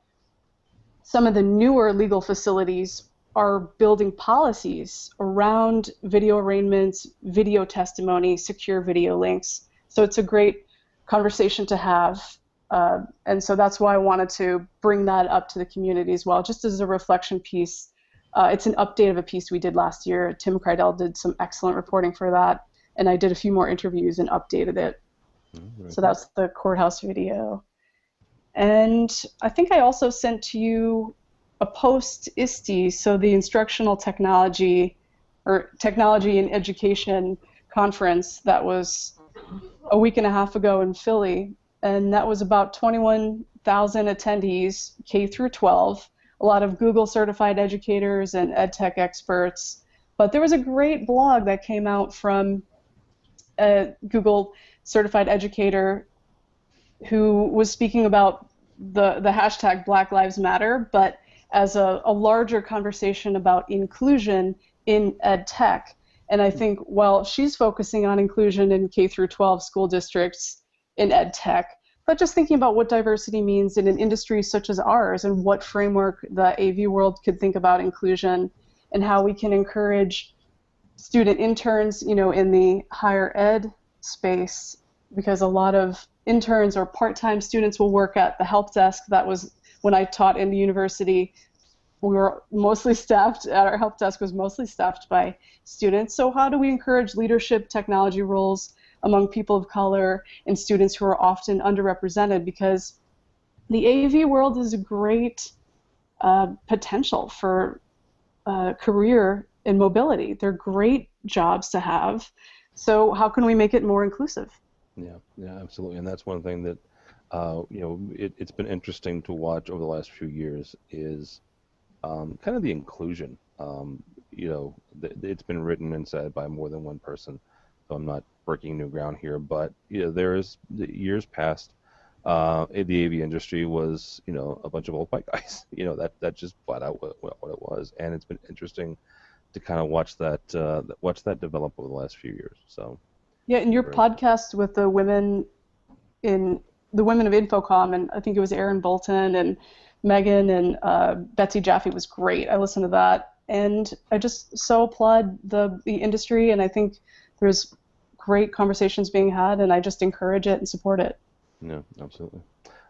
some of the newer legal facilities are building policies around video arraignments, video testimony, secure video links. So it's a great conversation to have. And so that's why I wanted to bring that up to the community as well, just as a reflection piece. It's an update of a piece we did last year. Tim Kreidel did some excellent reporting for that, and I did a few more interviews and updated it. So that's the courthouse video. And I think I also sent to you a post-ISTE, so the Instructional Technology or Technology in Education conference that was a week and a half ago in Philly, and that was about 21,000 attendees, K through 12, a lot of Google certified educators and ed tech experts. But there was a great blog that came out from a Google certified educator who was speaking about the hashtag Black Lives Matter, but as a larger conversation about inclusion in ed tech. And I think while she's focusing on inclusion in K through 12 school districts in ed tech, but just thinking about what diversity means in an industry such as ours and what framework the AV world could think about inclusion and how we can encourage student interns, in the higher ed space, because a lot of interns or part-time students will work at the help desk. That was when I taught in the university. We were mostly staffed, our help desk was mostly staffed by students. So how do we encourage leadership technology roles among people of color and students who are often underrepresented? Because the AV world is a great potential for career and mobility. They're great jobs to have. So how can we make it more inclusive? Yeah, absolutely. And that's one thing that, it's been interesting to watch over the last few years is kind of the inclusion. It's been written and said by more than one person, so I'm not breaking new ground here. But there is the years past, the AV industry was a bunch of old white guys. That just flat out what it was, and it's been interesting to kind of watch that develop over the last few years. So. Yeah, in your podcast with the women of Infocom, and I think it was Erin Bolton and Megan and Betsy Jaffe was great. I listened to that, and I just so applaud the industry, and I think there's great conversations being had, and I just encourage it and support it. Yeah, absolutely.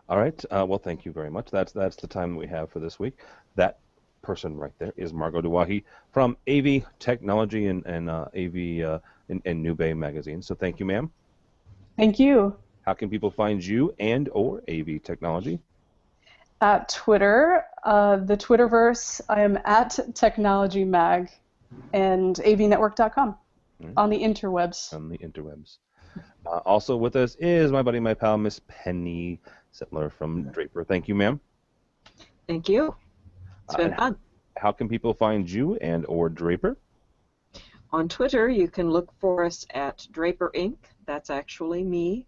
All right. Well, thank you very much. That's the time we have for this week. That person right there is Margot Douaihy from AV Technology and AV and New Bay magazine. So thank you, ma'am. Thank you. How can people find you and or AV Technology? At Twitter, the Twitterverse, I am at TechnologyMag and avnetwork.com on the interwebs. On the interwebs. Also with us is my buddy, my pal, Miss Penny Sitler from Draper. Thank you, ma'am. Thank you. It's been fun. How can people find you and or Draper? On Twitter, you can look for us at Draper Inc. That's actually me,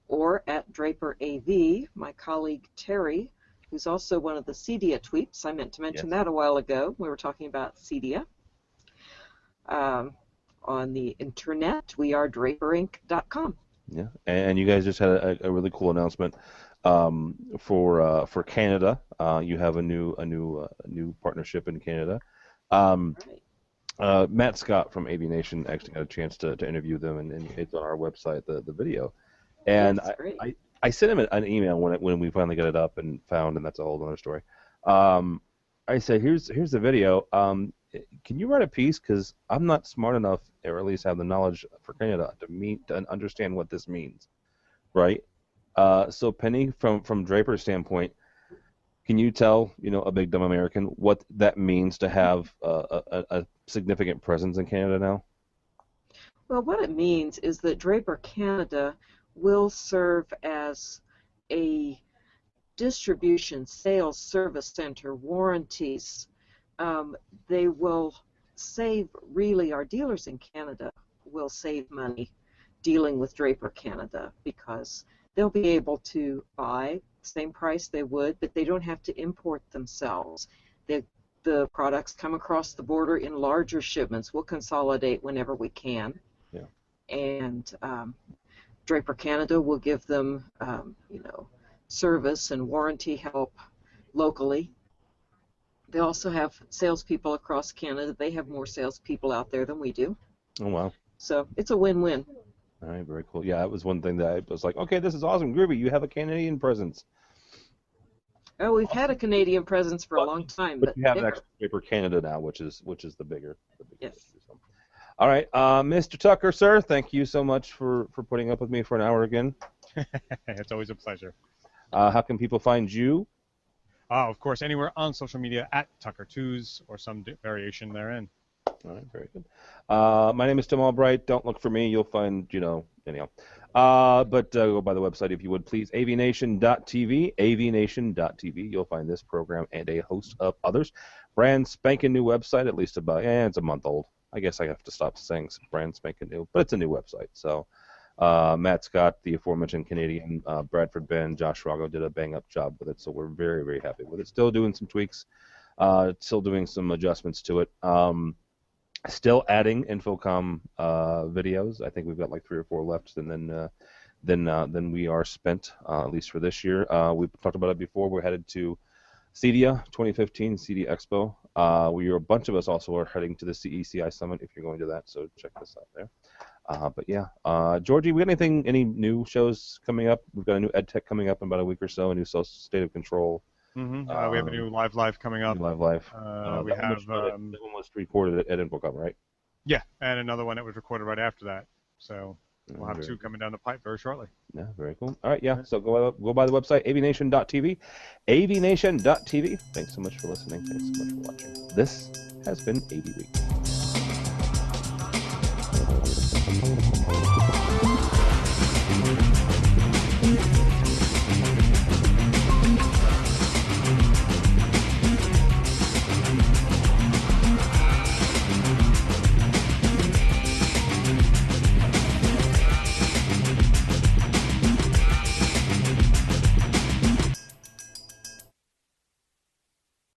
or at Draper AV. My colleague Terry, who's also one of the CEDIA tweets. I meant to mention that a while ago. We were talking about CEDIA. On the internet, we are draperinc.com. Yeah, and you guys just had a really cool announcement for Canada. You have a new partnership in Canada. Right. Matt Scott from AVNation actually got a chance to interview them, and it's on our website, the video. And I sent him an email when we finally got it up and found, and that's a whole other story. I said, here's the video. Can you write a piece? Because I'm not smart enough, or at least have the knowledge for Canada to understand what this means, right? So Penny, from Draper's standpoint, can you tell a big dumb American what that means to have a significant presence in Canada now? Well, what it means is that Draper Canada will serve as a distribution, sales, service center, warranties. They will save, really, our dealers in Canada will save money dealing with Draper Canada because they'll be able to buy the same price they would, but they don't have to import themselves. The products come across the border in larger shipments. We'll consolidate whenever we can. Yeah. And Draper Canada will give them, service and warranty help locally. They also have salespeople across Canada. They have more salespeople out there than we do. Oh, wow. So it's a win-win. All right, very cool. Yeah, that was one thing that I was like, okay, this is awesome. Groovy, you have a Canadian presence. Oh, we've had a Canadian presence for a long time. But you have an extra Draper Canada now, which is the bigger. Yes. Issue, so. All right, Mr. Tucker, sir, thank you so much for putting up with me for an hour again. It's always a pleasure. How can people find you? Of course, anywhere on social media at Tucker2s or some variation therein. All right, very good. My name is Tim Albright. Don't look for me. You'll find, anyhow. But go by the website if you would, please. AVNation.tv, AVNation.tv. You'll find this program and a host of others. Brand spanking new website, at least it's a month old. I guess I have to stop saying brand spanking new, but it's a new website. So Matt Scott, the aforementioned Canadian, Bradford Ben, Josh Rago did a bang-up job with it, so we're very, very happy with it. Still doing some tweaks, still doing some adjustments to it. Still adding Infocom videos. I think we've got like 3 or 4 left, and then we are spent, at least for this year. We've talked about it before. We're headed to CEDIA 2015, CEDIA Expo. A bunch of us also are heading to the CECI Summit if you're going to that, so check this out there. But yeah, Georgie, we got any new shows coming up? We've got a new EdTech coming up in about a week or so, a new State of Control. Mm-hmm. We have a new Live coming up. We have that one was recorded at Infocom, right? Yeah, and another one that was recorded right after that. So we'll have 2 coming down the pipe very shortly. Yeah, very cool. All right, yeah. So go by the website avnation.tv, avnation.tv. Thanks so much for listening. Thanks so much for watching. This has been AVWeek.